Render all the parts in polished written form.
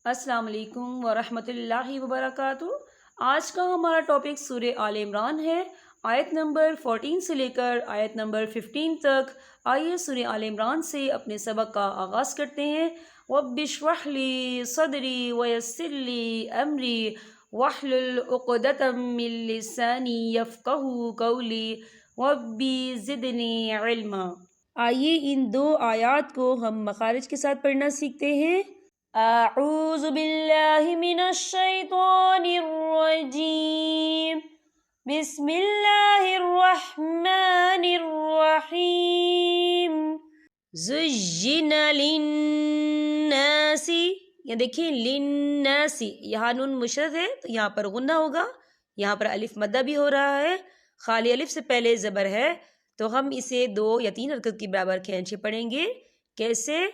السلام علیکم ورحمۃ اللہ وبرکاتہ۔ آج کا ہمارا ٹاپک سورہ آل عمران ہے، آیت نمبر 14 سے لے کر آیت نمبر 15 تک۔ آئیے سورہ آل عمران سے اپنے سبق کا آغاز کرتے ہیں۔ رب اشرح لی صدری ویسر لی امری واحلل عقدۃ من لسانی یفقہوا قولی ربی زدنی علما۔ آئیے ان دو آیات کو ہم مخارج کے ساتھ پڑھنا سیکھتے ہیں۔ اعوذ باللہ من الشیطان الرجیم، بسم اللہ الرحمن الرحیم۔ زجن للناس، یہ دیکھیں للناس، یہاں نون مشدد ہے تو یہاں پر غنہ ہوگا، یہاں پر الف مدہ بھی ہو رہا ہے، خالی الف سے پہلے زبر ہے تو ہم اسے 2 یا 3 حرکت کے برابر کھینچے پڑھیں گے۔ کیسے؟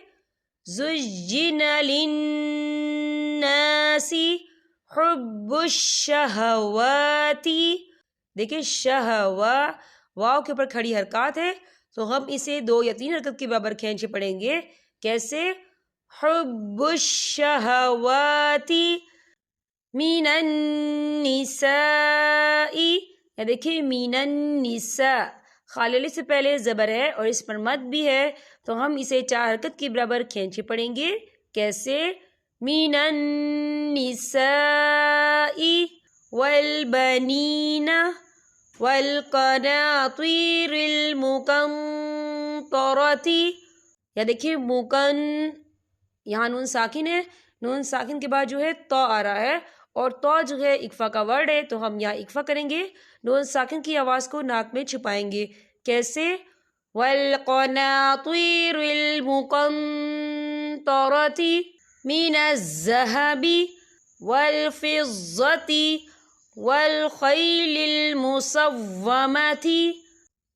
زجن للناس حب الشہوات، دیکھیں شہوا واو کے اوپر کھڑی حرکات ہے تو ہم اسے 2 یا 3 حرکت کے برابر کھینچے پڑھیں گے۔ کیسے؟ حب الشہوات من النساء، یا دیکھیں من النساء، خالی الف سے پہلے زبر ہے اور اس پر مد بھی ہے تو ہم اسے 4 حرکت کے برابر کھینچے پڑھیں گے۔ کیسے؟ من النساء والبنین والقناطیر المقنطرۃ، یا دیکھیں مکن، یہاں نون ساکن ہے، نون ساکن کے بعد جو ہے تو آ رہا ہے اور تو جو ہے اکفا کا ورڈ ہے تو ہم یہاں اکفا کریں گے، نون ساکن کی آواز کو ناک میں چھپائیں گے۔ کیسے؟ والقناطیر المقنطرۃ من الذهب والفضة والخیل المصومۃ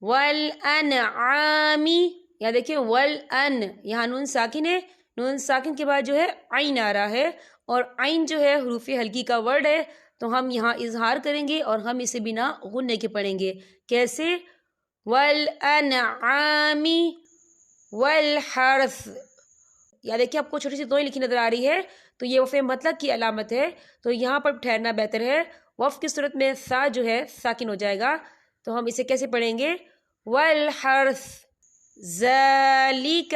والانعام، یا دیکھیں والان، یہاں نون ساکن ہے، نون ساکن کے بعد جو ہے عین آ رہا ہے اور عین جو ہے حروف ہلکی کا ورڈ ہے تو ہم یہاں اظہار کریں گے اور ہم اسے بنا غننے کے پڑھیں گے۔ کیسے؟ والانعام والحرث، یا دیکھیں آپ کو چھوٹی سی دوئی لکھی نظر آ رہی ہے تو یہ وقف مطلق کی علامت ہے تو یہاں پر ٹھہرنا بہتر ہے۔ وقف کی صورت میں سا جو ہے ساکن ہو جائے گا تو ہم اسے کیسے پڑھیں گے؟ والحرث ذالک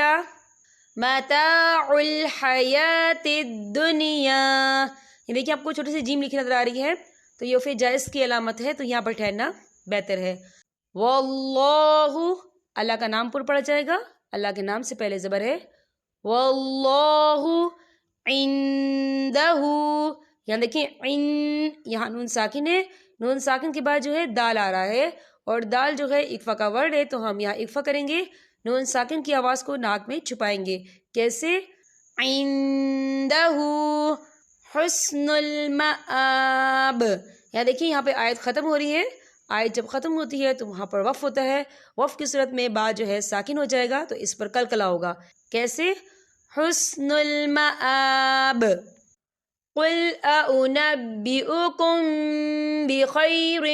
متاع الحیات الدنیا، یہ دیکھیں آپ کو چھوٹی سی جیم لکھی نظر آ رہی ہے تو یہ وقف جائز کی علامت ہے تو یہاں پر ٹھہرنا بہتر ہے۔ واللہ، اللہ کا نام پر پڑھا جائے گا، اللہ کے نام سے پہلے زبر ہے۔ واللہ عندہ، یہاں دیکھیں عن، یہاں نون ساکن ہے، نون ساکن کے بعد جو ہے دال آ رہا ہے اور دال جو ہے اکفا کا ورڈ ہے تو ہم یہاں اکفا کریں گے، نون ساکن کی آواز کو ناک میں چھپائیں گے۔ کیسے؟ عندہ حسن المآب، یہاں دیکھیں یہاں پہ آیت ختم ہو رہی ہے، آیت جب ختم ہوتی ہے تو وہاں پر وقف ہوتا ہے، وقف کی صورت میں با جو ہے ساکن ہو جائے گا تو اس پر کلکلا ہوگا۔ کیسے؟ حسن المآب قل اعنبئکم بخیر،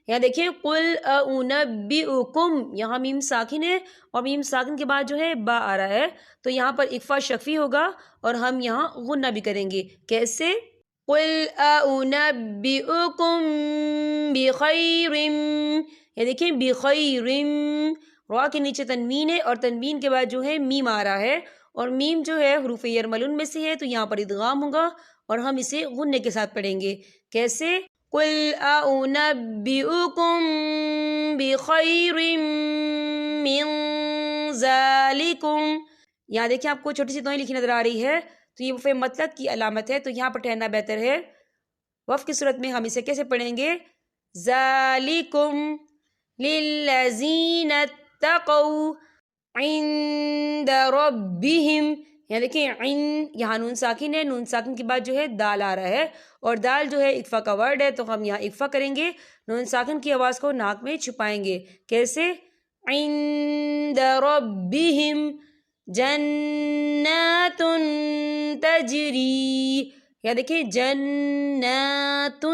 یہاں دیکھیں قل اعنبئکم، یہاں میم ساکن ہے اور میم ساکن کے بعد جو ہے با آ رہا ہے تو یہاں پر اکفا شفوی ہوگا اور ہم یہاں غنہ بھی کریں گے۔ کیسے؟ قل اعنبئکم بخیر، یہ دیکھیں بخیر، را کے نیچے تنوین ہے اور تنوین کے بعد جو ہے میم آ رہا ہے اور میم جو ہے حروف یرملون میں سے ہے تو یہاں پر ادغام ہوگا اور ہم اسے غننے کے ساتھ پڑھیں گے۔ کیسے؟ قل اعنبئکم بخیر من ذالکم، یہاں دیکھیں آپ کو چھوٹی سی دوئی لکھی نظر آ رہی ہے تو یہ وقف مطلق کی علامت ہے تو یہاں پر ٹھہرنا بہتر ہے۔ وقف کی صورت میں ہم اسے کیسے پڑھیں گے؟ ذالکم للذین اتقوا عند ربہم، یہاں دیکھیں عن، یہاں نون ساکن ہے، نون ساکن کے بعد جو ہے دال آ رہا ہے اور دال جو ہے اکفا کا ورڈ ہے تو ہم یہاں اکفا کریں گے، نون ساکن کی آواز کو ناک میں چھپائیں گے۔ کیسے؟ عند ربہم جنات تجری، یا دیکھیں جنات،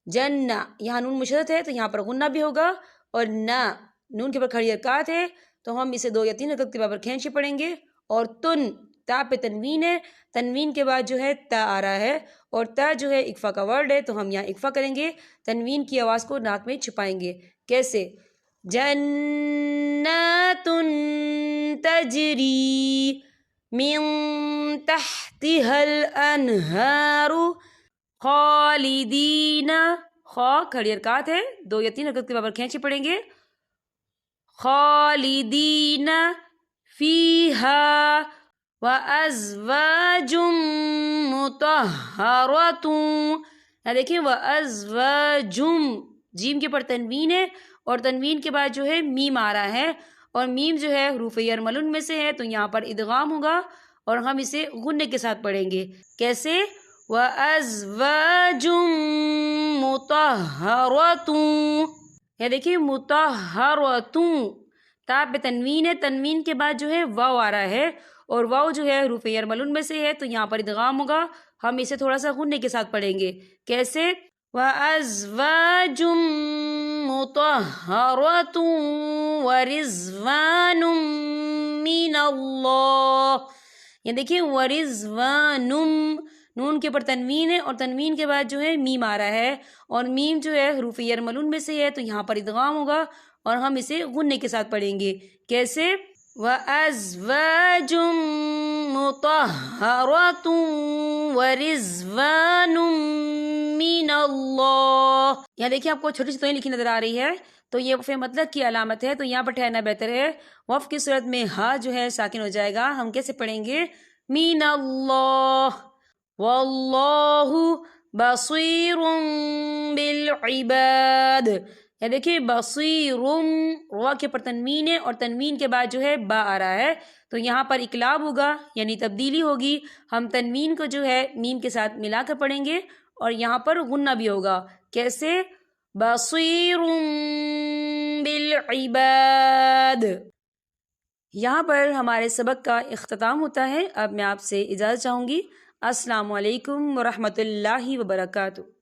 جنہ، یہاں نون مشدد ہے تو یہاں پر غنہ بھی ہوگا اور نہ، نون کے اوپر کھڑی حرکات ہے تو ہم اسے 2 یا 3 حرکت کے برابر کھینچے پڑھیں گے۔ اور تن، تا پہ تنوین ہے، تنوین کے بعد جو ہے تا آ رہا ہے اور تا جو ہے اقفا کا ورڈ ہے، تو ہم یہاں اقفا کریں گے، تنوین کی آواز کو ناک میں چھپائیں گے۔ کیسے؟ جنات تجری من تحتها الانہار خالدین، خا کھڑی حرکات ہے، 2 یا 3 حرکت کے برابر کھینچے پڑیں گے، خالدین فیہا وَأَزْوَاجٌ مُطَهَّرَةٌ۔ یہاں دیکھیں وَأَزْوَاجٌ، جیم کے پر تنوین ہے اور تنوین کے بعد جو ہے میم آ رہا ہے، اور میم جو ہے حروف یرملون میں سے ہے، تو یہاں پر ادغام ہوگا اور ہم اسے غنّے کے ساتھ پڑھیں گے۔ کیسے؟ وَأَزْوَاجٌ مُطَهَّرَةٌ، یہ دیکھیں مُطَهَّرَةٌ، تا پہ تنوین ہے، تنوین کے بعد جو ہے واو آ رہا ہے اور واو جو ہے حروف یرملون میں سے ہے، تو یہاں پر ادغام ہوگا، ہم اسے تھوڑا سا غنّے کے ساتھ پڑھیں گے۔ کیسے؟ وَأَزْوَاجٌ مُطَهَّرَةٌ وَرِضْوَانٌ مِّنَ اللَّهِ، یہ دیکھیں وَرِضْوَانٌ، نون کے پر تنوین ہے اور تنوین کے بعد جو ہے میم آ رہا ہے اور میم جو ہے حروف یرملون میں سے ہے، تو یہاں پر ادغام ہوگا اور ہم اسے غنّے کے ساتھ پڑھیں گے۔ کیسے؟ وَأَزْوَاجٌ مُطَهَّرَةٌ وَرِضْوَانٌ مِّنَ اللَّهِ، یہاں دیکھیں آپ کو چھوٹی سی توہیں لکھی نظر آ رہی ہے، تو یہ وقف مطلق کی علامت ہے، تو یہاں پر ٹھہرنا بہتر ہے۔ وقف کی صورت میں ہا جو ہے ساکن ہو جائے گا، ہم کیسے پڑھیں گے؟ مِّنَ اللَّهِ وَاللَّهُ بَصِيرٌ بِالْعِبَادِ، یہ دیکھیں بصیرم، روا کے پر تنوین ہے اور تنوین کے بعد جو ہے با آ رہا ہے، تو یہاں پر اقلاب ہوگا یعنی تبدیلی ہوگی، ہم تنوین کو جو ہے میم کے ساتھ ملا کر پڑھیں گے اور یہاں پر غنہ بھی ہوگا۔ کیسے؟ بصیر بالعباد۔ یہاں پر ہمارے سبق کا اختتام ہوتا ہے، اب میں آپ سے اجازت چاہوں گی۔ السلام علیکم ورحمۃ اللہ وبرکاتہ۔